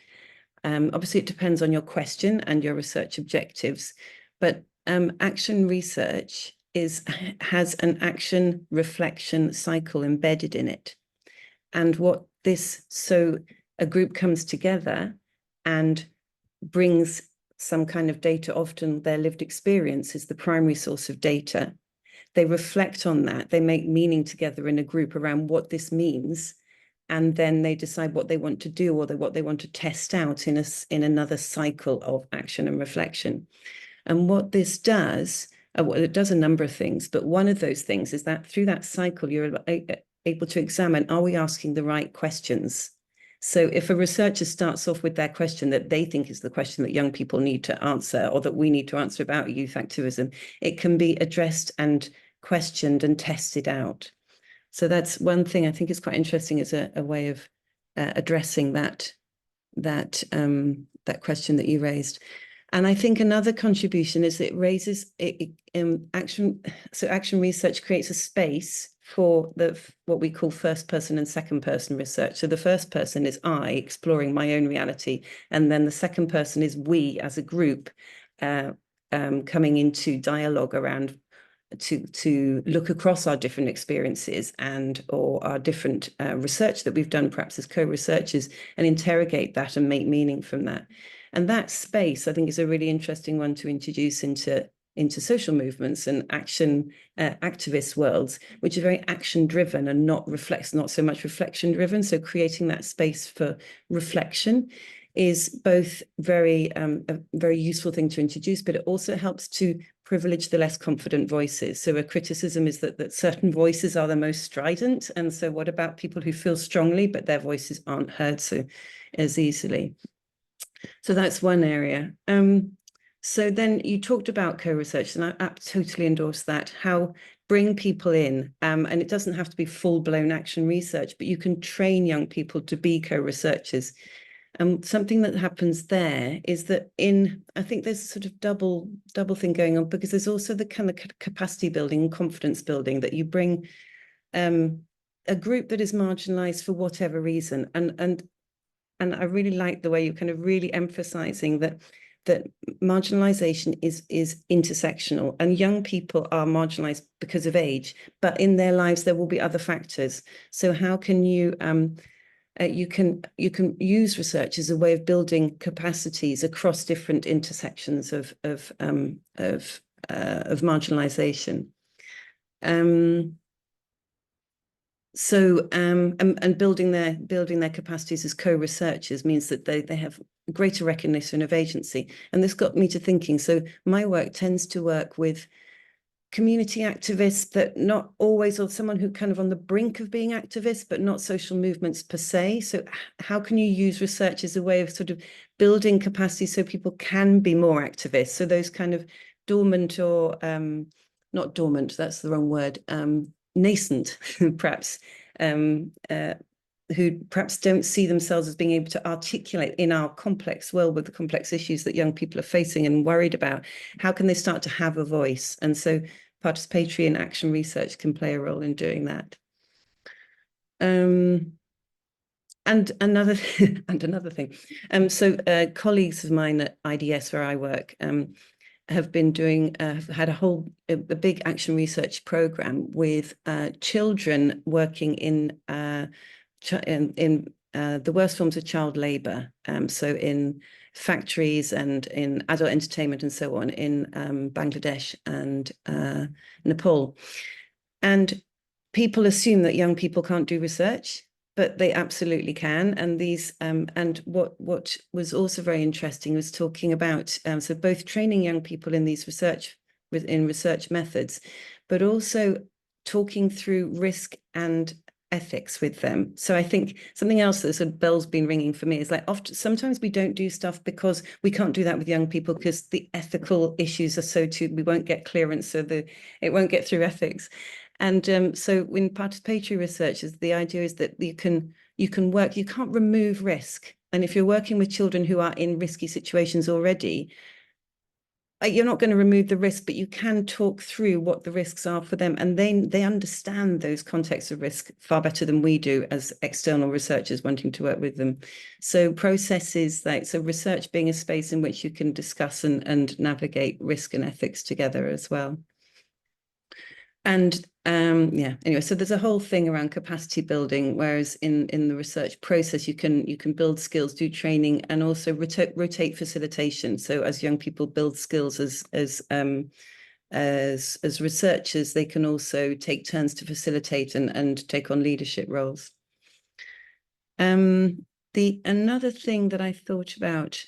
Obviously, it depends on your question and your research objectives, but action research has an action reflection cycle embedded in it. And so a group comes together and brings some kind of data, often their lived experience is the primary source of data. They reflect on that, they make meaning together in a group around what this means, and then they decide what they want to do or what they want to test out in another cycle of action and reflection. And what this does, well, it does a number of things, but one of those things is that through that cycle, you're able to examine, are we asking the right questions? So if a researcher starts off with their question that they think is the question that young people need to answer, or that we need to answer about youth activism, it can be addressed and questioned and tested out. So that's one thing I think is quite interesting as a way of addressing that question that you raised. And I think another contribution is it raises action. So action research creates a space for what we call first person and second person research. So the first person is I exploring my own reality, and then the second person is we as a group coming into dialogue around to look across our different experiences or our different research that we've done perhaps as co-researchers, and interrogate that and make meaning from that. And that space, I think, is a really interesting one to introduce into social movements and action activist worlds, which are very action driven and not so much reflection driven. So creating that space for reflection is both a very useful thing to introduce, but it also helps to privilege the less confident voices. So a criticism is that certain voices are the most strident. And so what about people who feel strongly, but their voices aren't heard as easily? So that's one area. So then you talked about co-research, and I totally endorse that, how bring people in, and it doesn't have to be full-blown action research, but you can train young people to be co-researchers. Something that happens there is that I think there's a sort of double thing going on, because there's also the kind of capacity building and confidence building, that you bring a group that is marginalized for whatever reason. And I really like the way you're kind of really emphasizing that marginalization is intersectional, and young people are marginalized because of age, but in their lives there will be other factors. So how can you can use research as a way of building capacities across different intersections of marginalization. So and building their capacities as co-researchers means that they have greater recognition of agency. And this got me to thinking. So my work tends to work with community activists that not always, or someone who kind of on the brink of being activists, but not social movements per se. So how can you use research as a way of sort of building capacity so people can be more activists? So those kind of dormant, or not dormant, that's the wrong word, nascent, perhaps, who perhaps don't see themselves as being able to articulate in our complex world with the complex issues that young people are facing and worried about. How can they start to have a voice? And so participatory and action research can play a role in doing that. And another thing, so colleagues of mine at IDS, where I work, have been doing, have had a big action research program with children working in the worst forms of child labor, so in factories and in adult entertainment and so on, in Bangladesh and Nepal. And people assume that young people can't do research, but they absolutely can. And these and what was also very interesting was talking about so both training young people in these research methods, but also talking through risk and ethics with them. So I think something else that sort of bell's been ringing for me is like sometimes we don't do stuff because we can't do that with young people because the ethical issues are we won't get clearance, so it won't get through ethics. And so in participatory research, the idea is that you can't remove risk. And if you're working with children who are in risky situations already, you're not going to remove the risk, but you can talk through what the risks are for them. And they understand those contexts of risk far better than we do as external researchers wanting to work with them. So processes so research being a space in which you can discuss and navigate risk and ethics together as well. And anyway, so there's a whole thing around capacity building, whereas in the research process, you can build skills, do training, and also rotate facilitation. So as young people build skills as researchers, they can also take turns to facilitate and take on leadership roles. Another thing that I thought about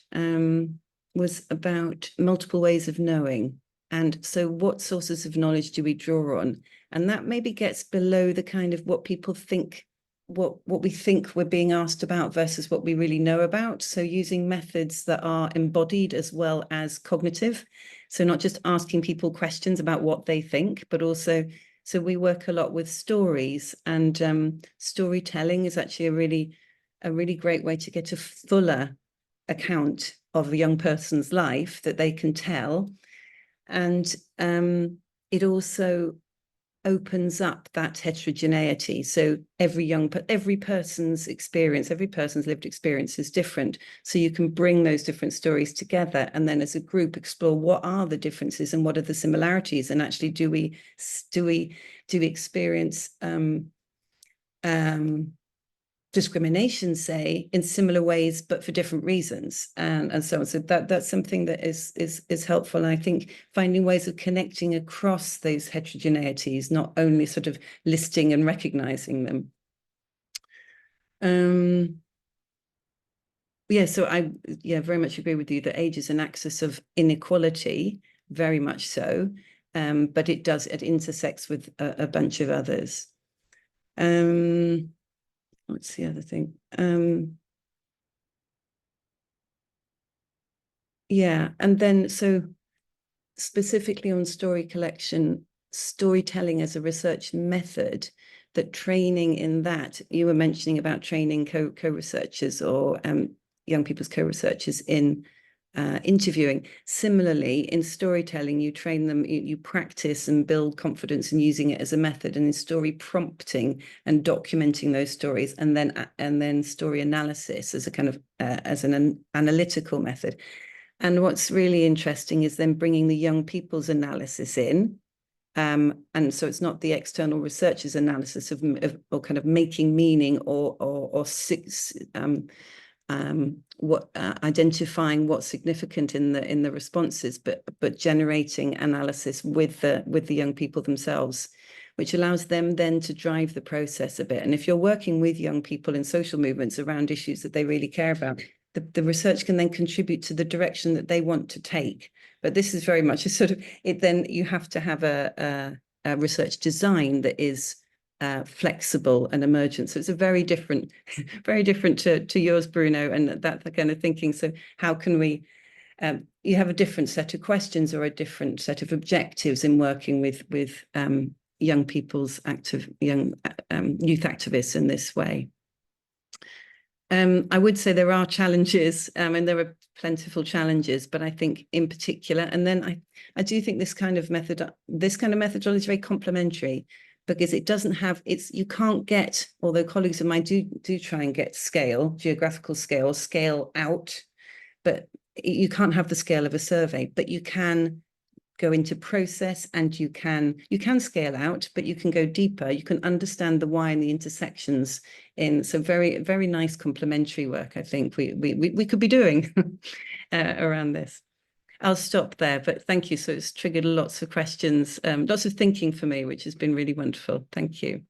was about multiple ways of knowing. And so what sources of knowledge do we draw on? And that maybe gets below the kind of what people think, what we think we're being asked about versus what we really know about. So using methods that are embodied as well as cognitive. So not just asking people questions about what they think, but also, so we work a lot with stories, and storytelling is actually a really great way to get a fuller account of a young person's life that they can tell. And it also opens up that heterogeneity. So every person's experience, every person's lived experience is different. So you can bring those different stories together, and then as a group explore what are the differences and what are the similarities, and actually do we experience discrimination, say, in similar ways, but for different reasons, and so on. So that's something that is helpful. And I think finding ways of connecting across those heterogeneities, not only sort of listing and recognizing them. Yeah, so I very much agree with you that age is an axis of inequality, very much so, but it intersects with a bunch of others. What's the other thing? Yeah, and then so specifically on story collection, storytelling as a research method, that training in that, you were mentioning about training co-researchers or young people's co-researchers in interviewing. Similarly, in storytelling, you train them, you practice and build confidence in using it as a method, and in story prompting and documenting those stories, and then story analysis as a kind of as an analytical method. And what's really interesting is then bringing the young people's analysis in. And so it's not the external researchers' analysis of or kind of making meaning or identifying what's significant in the responses, but generating analysis with the young people themselves, which allows them then to drive the process a bit. And if you're working with young people in social movements around issues that they really care about, the research can then contribute to the direction that they want to take. But this is very much a sort of then you have to have a research design that is flexible and emergent. So it's a very different to yours, Bruno, and that kind of thinking. So how can we, you have a different set of questions or a different set of objectives in working with young people's youth activists in this way. I would say there are challenges, and there are plentiful challenges, but I think in particular, and then I do think this kind of methodology is very complementary, because it doesn't have, you can't get, although colleagues of mine do try and get geographical scale out, but you can't have the scale of a survey, but you can go into process, and you can scale out, but you can go deeper. You can understand the why and the intersections in some very, very nice complementary work, I think we could be doing around this. I'll stop there, but thank you. So it's triggered lots of questions, lots of thinking for me, which has been really wonderful. Thank you.